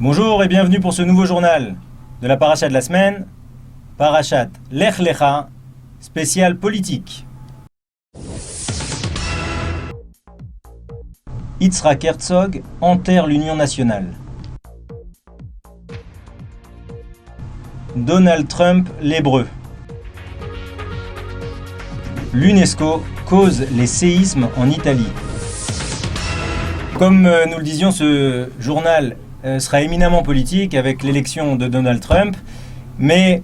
Bonjour et bienvenue pour ce nouveau journal de la paracha de la semaine, Parachat Lech Lecha, spécial politique. Yitzhak Herzog enterre l'Union nationale. Donald Trump l'hébreu. L'UNESCO cause les séismes en Italie. Comme nous le disions, ce journal sera éminemment politique avec l'élection de Donald Trump, mais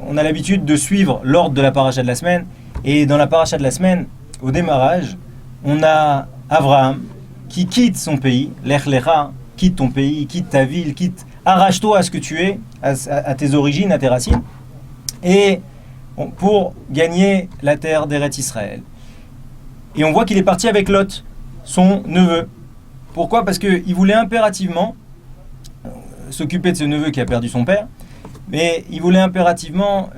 on a l'habitude de suivre l'ordre de la paracha de la semaine, et dans la paracha de la semaine, au démarrage, on a Abraham qui quitte son pays, Lech Lecha, quitte ton pays, quitte ta ville, arrache-toi à ce que tu es, à tes origines, à tes racines, et pour gagner la terre d'Eretz Israël. Et on voit qu'il est parti avec Lot, son neveu. Pourquoi ? Parce qu'il voulait impérativement s'occuper de ce neveu qui a perdu son père, mais il voulait impérativement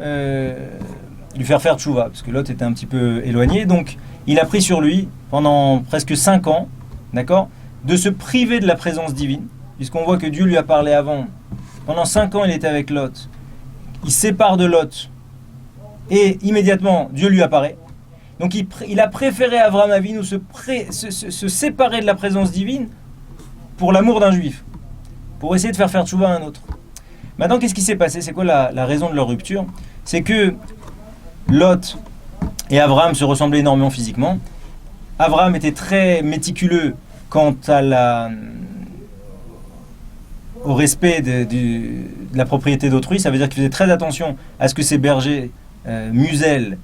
lui faire tchouva, parce que Lot était un petit peu éloigné, donc il a pris sur lui, pendant presque 5 ans, d'accord, de se priver de la présence divine, puisqu'on voit que Dieu lui a parlé avant. Pendant 5 ans, il était avec Lot. Il se sépare de Lot, et immédiatement, Dieu lui apparaît. Donc il a préféré Avraham Avinu se séparer de la présence divine pour l'amour d'un juif, pour essayer de faire tchouva à un autre. Maintenant, qu'est-ce qui s'est passé ? C'est quoi la raison de leur rupture ? C'est que Lot et Avraham se ressemblaient énormément physiquement. Avraham était très méticuleux quant à au respect de la propriété d'autrui. Ça veut dire qu'il faisait très attention à ce que ses bergers musellent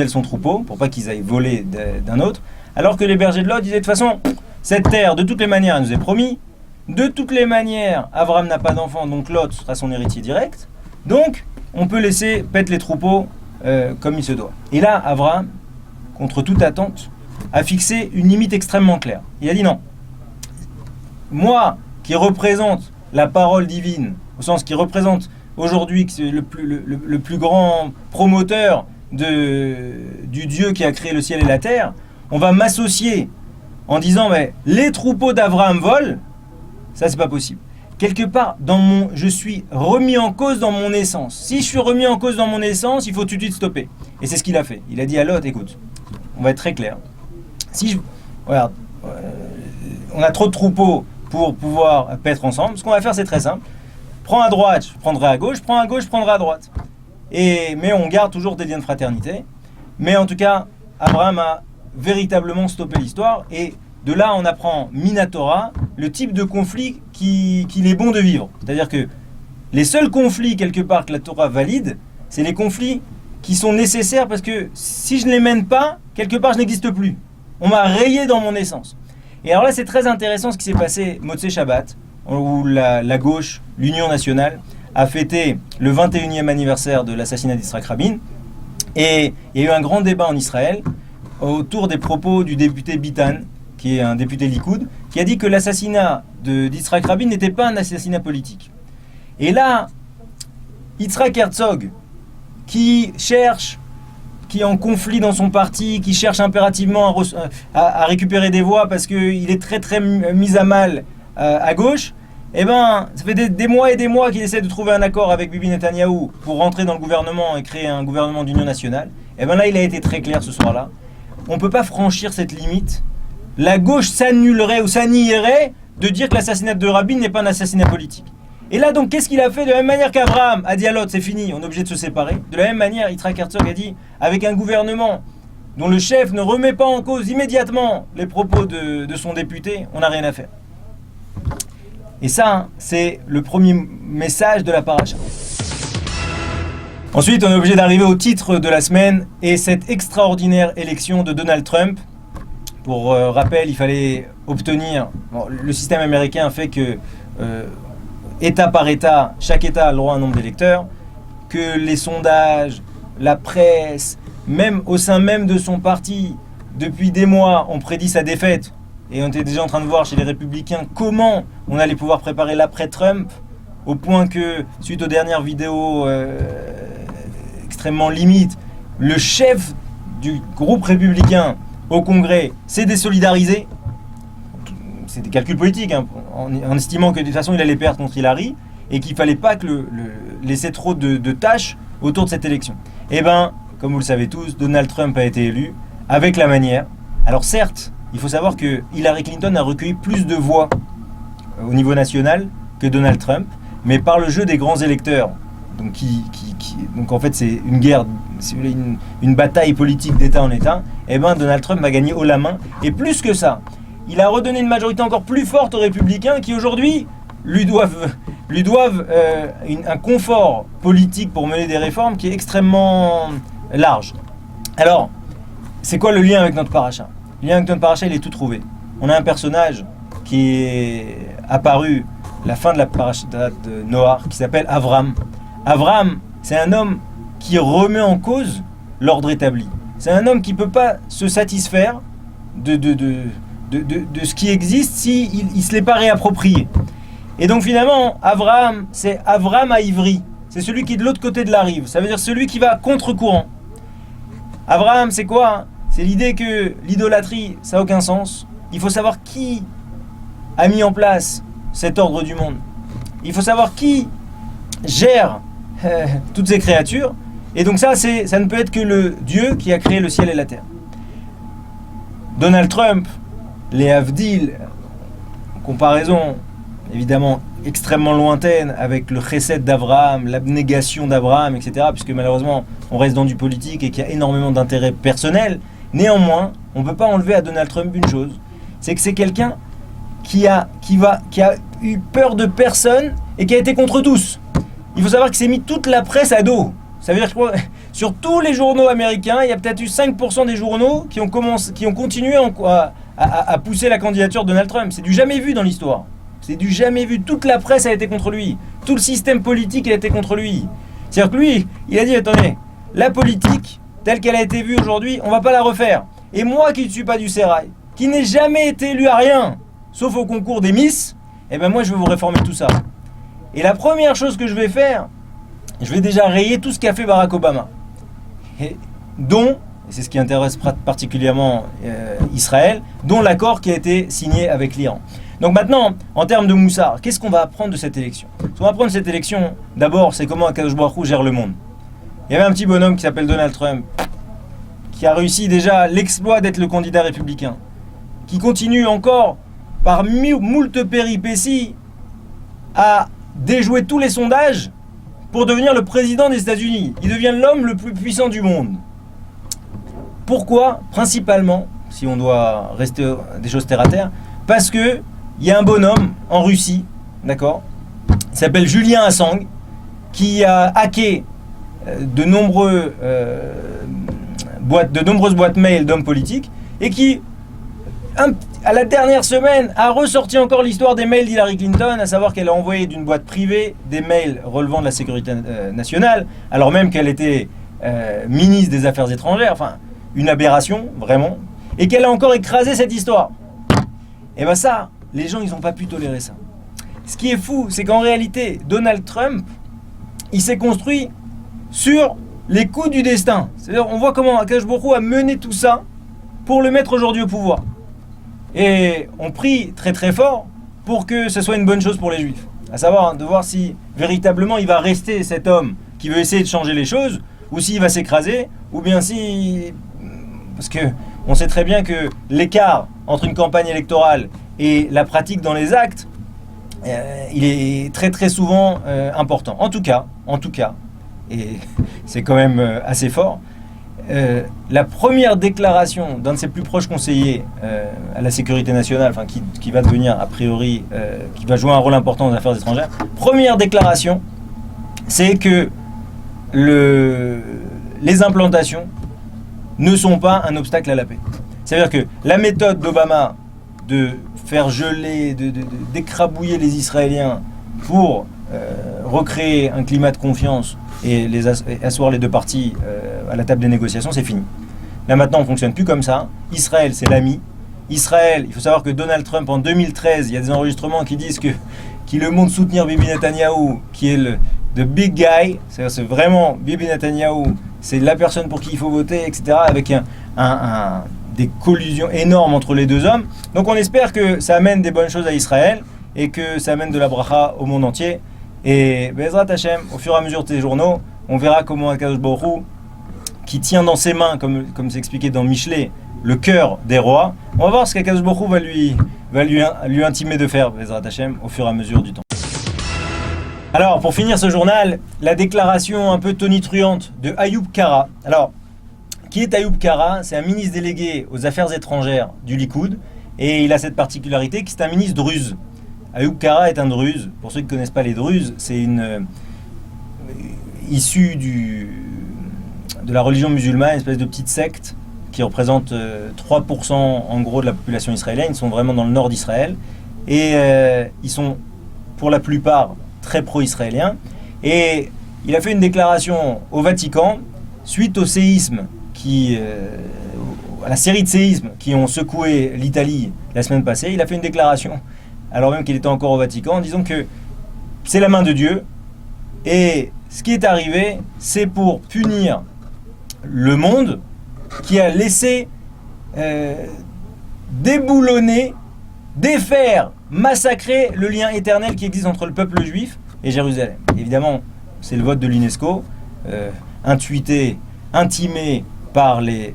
son troupeau, pour pas qu'ils aillent voler d'un autre. Alors que les bergers de Lot disaient, de toute façon, cette terre, de toutes les manières, elle nous est promis. De toutes les manières, Abraham n'a pas d'enfant, donc Lot sera son héritier direct. Donc, on peut laisser paître les troupeaux comme il se doit. Et là, Abraham, contre toute attente, a fixé une limite extrêmement claire. Il a dit non. Moi, qui représente la parole divine, au sens qui représente aujourd'hui le plus grand promoteur du Dieu qui a créé le ciel et la terre, on va m'associer en disant mais les troupeaux d'Abraham volent. Ça, c'est pas possible. Quelque part, je suis remis en cause dans mon essence. Si je suis remis en cause dans mon essence, il faut tout de suite stopper. Et c'est ce qu'il a fait. Il a dit à Lot, écoute, on va être très clair. Regarde, on a trop de troupeaux pour pouvoir paître ensemble. Ce qu'on va faire, c'est très simple. Prends à droite, je prendrai à gauche. Prends à gauche, je prendrai à droite. Mais on garde toujours des liens de fraternité. Mais en tout cas, Abraham a véritablement stoppé l'histoire. Et de là, on apprend Minatora, le type de conflit qu'il est bon de vivre. C'est-à-dire que les seuls conflits, quelque part, que la Torah valide, c'est les conflits qui sont nécessaires parce que si je ne les mène pas, quelque part, je n'existe plus. On m'a rayé dans mon essence. Et alors là, c'est très intéressant ce qui s'est passé Motzei Shabbat, où la gauche, l'Union nationale, a fêté le 21e anniversaire de l'assassinat d'Yitzhak Rabin. Et il y a eu un grand débat en Israël autour des propos du député Bitan, qui est un député Likoud, qui a dit que l'assassinat d'Yitzhak Rabin n'était pas un assassinat politique. Et là, Yitzhak Herzog, qui est en conflit dans son parti, qui cherche impérativement à récupérer des voix parce qu'il est très très mis à mal à gauche, eh ben, ça fait des mois et des mois qu'il essaie de trouver un accord avec Bibi Netanyahou pour rentrer dans le gouvernement et créer un gouvernement d'union nationale. Eh ben là, il a été très clair ce soir-là. On ne peut pas franchir cette limite. La gauche s'annulerait ou s'annihilerait de dire que l'assassinat de Rabin n'est pas un assassinat politique. Et là, donc, qu'est-ce qu'il a fait ? De la même manière qu'Abraham a dit à Lot, c'est fini, on est obligé de se séparer. De la même manière, Yitzhak Herzog a dit, avec un gouvernement dont le chef ne remet pas en cause immédiatement les propos de son député, on n'a rien à faire. Et ça, c'est le premier message de la paracha. Ensuite, on est obligé d'arriver au titre de la semaine et cette extraordinaire élection de Donald Trump. Pour rappel, il fallait obtenir... le système américain fait que, État par État, chaque État a le droit à un nombre d'électeurs, que les sondages, la presse, même au sein même de son parti, depuis des mois, on prédit sa défaite. Et on était déjà en train de voir chez les Républicains comment on allait pouvoir préparer l'après-Trump, au point que, suite aux dernières vidéos extrêmement limites, le chef du groupe républicain au Congrès s'est désolidarisé. c'est des calculs politiques, hein, en estimant que de toute façon il allait perdre contre Hillary et qu'il ne fallait pas laisser trop de tâches autour de cette élection. Eh bien, comme vous le savez tous, Donald Trump a été élu avec la manière. Alors certes, il faut savoir que Hillary Clinton a recueilli plus de voix au niveau national que Donald Trump, mais par le jeu des grands électeurs, donc, donc en fait c'est une guerre, si vous voulez, une bataille politique d'État en État, eh ben Donald Trump a gagné haut la main, et plus que ça, il a redonné une majorité encore plus forte aux républicains qui aujourd'hui lui doivent un confort politique pour mener des réformes qui est extrêmement large. Alors, c'est quoi le lien avec notre paracha ? Le lien avec notre paracha, il est tout trouvé. On a un personnage qui est apparu à la fin de la paracha de Noah, qui s'appelle Avram. Avram, c'est un homme qui remet en cause l'ordre établi. C'est un homme qui ne peut pas se satisfaire de ce qui existe s'il ne se l'est pas réapproprié. Et donc finalement, Avram, c'est Avram à Ivry. C'est celui qui est de l'autre côté de la rive. Ça veut dire celui qui va contre-courant. Avram, c'est quoi ? C'est l'idée que l'idolâtrie, ça n'a aucun sens. Il faut savoir qui a mis en place cet ordre du monde. Il faut savoir qui gère toutes ces créatures. Et donc ça ne peut être que le Dieu qui a créé le ciel et la terre. Donald Trump, les Havdil, comparaison évidemment extrêmement lointaine avec le chesed d'Abraham, l'abnégation d'Abraham, etc., puisque malheureusement on reste dans du politique et qu'il y a énormément d'intérêts personnels. Néanmoins, on ne peut pas enlever à Donald Trump une chose, c'est que c'est quelqu'un qui a eu peur de personne et qui a été contre tous. Il faut savoir qu'il s'est mis toute la presse à dos. Ça veut dire que sur tous les journaux américains, il y a peut-être eu 5% des journaux qui ont continué à pousser la candidature de Donald Trump. C'est du jamais vu dans l'histoire. C'est du jamais vu. Toute la presse a été contre lui. Tout le système politique a été contre lui. C'est-à-dire que lui, il a dit, attendez, la politique, telle qu'elle a été vue aujourd'hui, on ne va pas la refaire. Et moi qui ne suis pas du sérail, qui n'ai jamais été élu à rien, sauf au concours des Miss, eh ben moi je vais vous réformer tout ça. Et la première chose que je vais faire, je vais déjà rayer tout ce qu'a fait Barack Obama. Et c'est ce qui intéresse particulièrement Israël, dont l'accord qui a été signé avec l'Iran. Donc maintenant, en termes de Moussar, qu'est-ce qu'on va apprendre de cette élection ? Ce qu'on va apprendre de cette élection, d'abord, c'est comment Akadosh Baruch Hu gère le monde. Il y avait un petit bonhomme qui s'appelle Donald Trump, qui a réussi déjà l'exploit d'être le candidat républicain, qui continue encore, par moult péripéties, à déjouer tous les sondages pour devenir le président des États-Unis. Il devient l'homme le plus puissant du monde. Pourquoi ? Principalement, si on doit rester des choses terre à terre, parce que il y a un bonhomme en Russie, d'accord, il s'appelle Julien Assange, qui a hacké de nombreuses boîtes mail d'hommes politiques et qui, à la dernière semaine, a ressorti encore l'histoire des mails d'Hillary Clinton, à savoir qu'elle a envoyé d'une boîte privée des mails relevant de la sécurité nationale, alors même qu'elle était ministre des Affaires étrangères, enfin, une aberration, vraiment, et qu'elle a encore écrasé cette histoire. Et bien ça, les gens, ils n'ont pas pu tolérer ça. Ce qui est fou, c'est qu'en réalité, Donald Trump, il s'est construit sur les coups du destin. C'est-à-dire, on voit comment Akadosh Baruch Hu a mené tout ça pour le mettre aujourd'hui au pouvoir. Et on prie très très fort pour que ce soit une bonne chose pour les Juifs. À savoir, de voir si véritablement il va rester cet homme qui veut essayer de changer les choses, ou s'il va s'écraser, ou bien si... Parce que on sait très bien que l'écart entre une campagne électorale et la pratique dans les actes, il est très très souvent important. En tout cas, et c'est quand même assez fort, la première déclaration d'un de ses plus proches conseillers à la sécurité nationale, enfin qui va devenir a priori, qui va jouer un rôle important dans les affaires étrangères, première déclaration, c'est que les implantations ne sont pas un obstacle à la paix. C'est-à-dire que la méthode d'Obama de faire geler, d'écrabouiller les Israéliens pour recréer un climat de confiance et asseoir les deux parties à la table des négociations, c'est fini. Là maintenant, on ne fonctionne plus comme ça. Israël, c'est l'ami. Israël, il faut savoir que Donald Trump, en 2013, il y a des enregistrements qui disent qu'il le montre soutenir Bibi Netanyahou, qui est le big guy. C'est vraiment Bibi Netanyahou, c'est la personne pour qui il faut voter, etc. Avec des collusions énormes entre les deux hommes. Donc on espère que ça amène des bonnes choses à Israël et que ça amène de la bracha au monde entier. Et Bezrat Hashem, au fur et à mesure de ces journaux, on verra comment Akadosh Baruch Hu, qui tient dans ses mains, comme c'est expliqué dans Michelet, le cœur des rois, on va voir ce qu'Akadosh Baruch Hu va lui intimer de faire, Bezrat Hashem, au fur et à mesure du temps. Alors, pour finir ce journal, la déclaration un peu tonitruante de Ayub Kara. Alors, qui est Ayub Kara? C'est un ministre délégué aux affaires étrangères du Likoud, et il a cette particularité que c'est un ministre druze. Ayub Kara est un druze. Pour ceux qui ne connaissent pas les druzes, c'est une issue de la religion musulmane, une espèce de petite secte qui représente 3% en gros de la population israélienne. Ils sont vraiment dans le nord d'Israël, et ils sont pour la plupart très pro-israéliens. Et il a fait une déclaration au Vatican suite au séisme à la série de séismes qui ont secoué l'Italie la semaine passée. Il a fait une déclaration, alors même qu'il était encore au Vatican, en disant que c'est la main de Dieu, et ce qui est arrivé, c'est pour punir le monde qui a laissé déboulonner, défaire, massacrer le lien éternel qui existe entre le peuple juif et Jérusalem. Évidemment, c'est le vote de l'UNESCO, intimé par les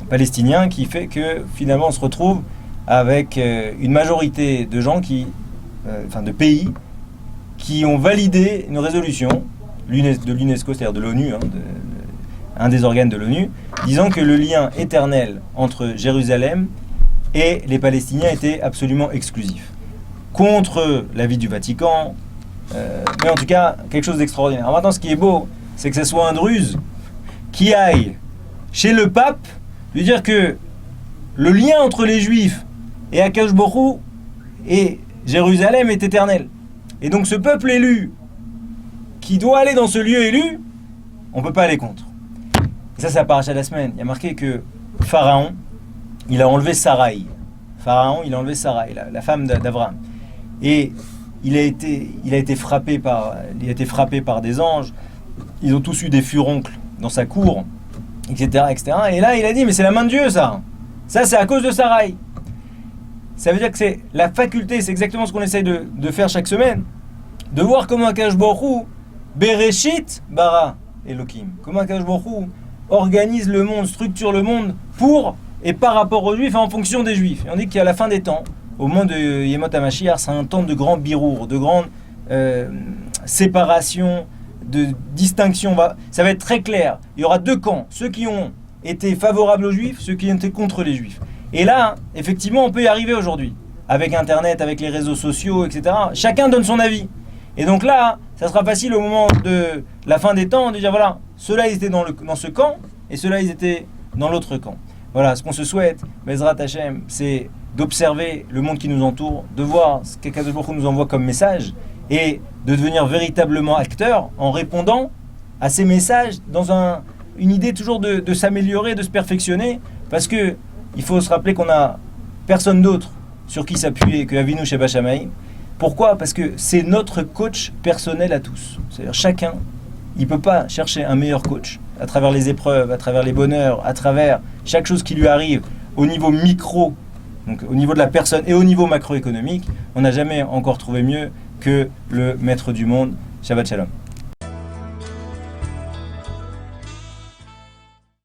Palestiniens, qui fait que finalement on se retrouve avec une majorité de gens de pays qui ont validé une résolution de l'UNESCO, c'est-à-dire de l'ONU, un des organes de l'ONU, disant que le lien éternel entre Jérusalem et les Palestiniens était absolument exclusif. Contre l'avis du Vatican, mais en tout cas, quelque chose d'extraordinaire. Alors maintenant, ce qui est beau, c'est que ce soit un druze qui aille chez le pape lui dire que le lien entre les Juifs et Akadosh Baruch Hu et Jérusalem est éternel. Et donc ce peuple élu, qui doit aller dans ce lieu élu, on ne peut pas aller contre. Et ça, c'est la paracha de la semaine. Il y a marqué que Pharaon, il a enlevé Sarai. La femme d'Abraham. Et il a été frappé par des anges. Ils ont tous eu des furoncles dans sa cour, etc., etc. Et là, il a dit, mais c'est la main de Dieu, ça. Ça, c'est à cause de Sarai. Ça veut dire que c'est la faculté, c'est exactement ce qu'on essaye de faire chaque semaine, de voir comment Akadosh Baruch Hu, Bereshit bara Elohim, comment Akadosh Baruch Hu organise le monde, structure le monde pour et par rapport aux Juifs et en fonction des Juifs. Et on dit qu'à la fin des temps, au moment de Yemot HaMashiach, c'est un temps de grand birour, de grande séparation, de distinction. Ça va être très clair. Il y aura deux camps, ceux qui ont été favorables aux Juifs, ceux qui ont été contre les Juifs. Et là, effectivement, on peut y arriver aujourd'hui. Avec Internet, avec les réseaux sociaux, etc. Chacun donne son avis. Et donc là, ça sera facile au moment de la fin des temps de dire, voilà, ceux-là, ils étaient dans ce camp, et ceux-là, ils étaient dans l'autre camp. Voilà, ce qu'on se souhaite, Bezrat Hashem, c'est d'observer le monde qui nous entoure, de voir ce qu'Akadosh Baruch Hu nous envoie comme message, et de devenir véritablement acteur en répondant à ces messages dans une idée toujours de s'améliorer, de se perfectionner, parce que il faut se rappeler qu'on n'a personne d'autre sur qui s'appuyer que Avinu Sheba Shamayim. Pourquoi? Parce que c'est notre coach personnel à tous. C'est-à-dire chacun, il ne peut pas chercher un meilleur coach à travers les épreuves, à travers les bonheurs, à travers chaque chose qui lui arrive au niveau micro, donc au niveau de la personne et au niveau macroéconomique. On n'a jamais encore trouvé mieux que le maître du monde. Shabbat Shalom.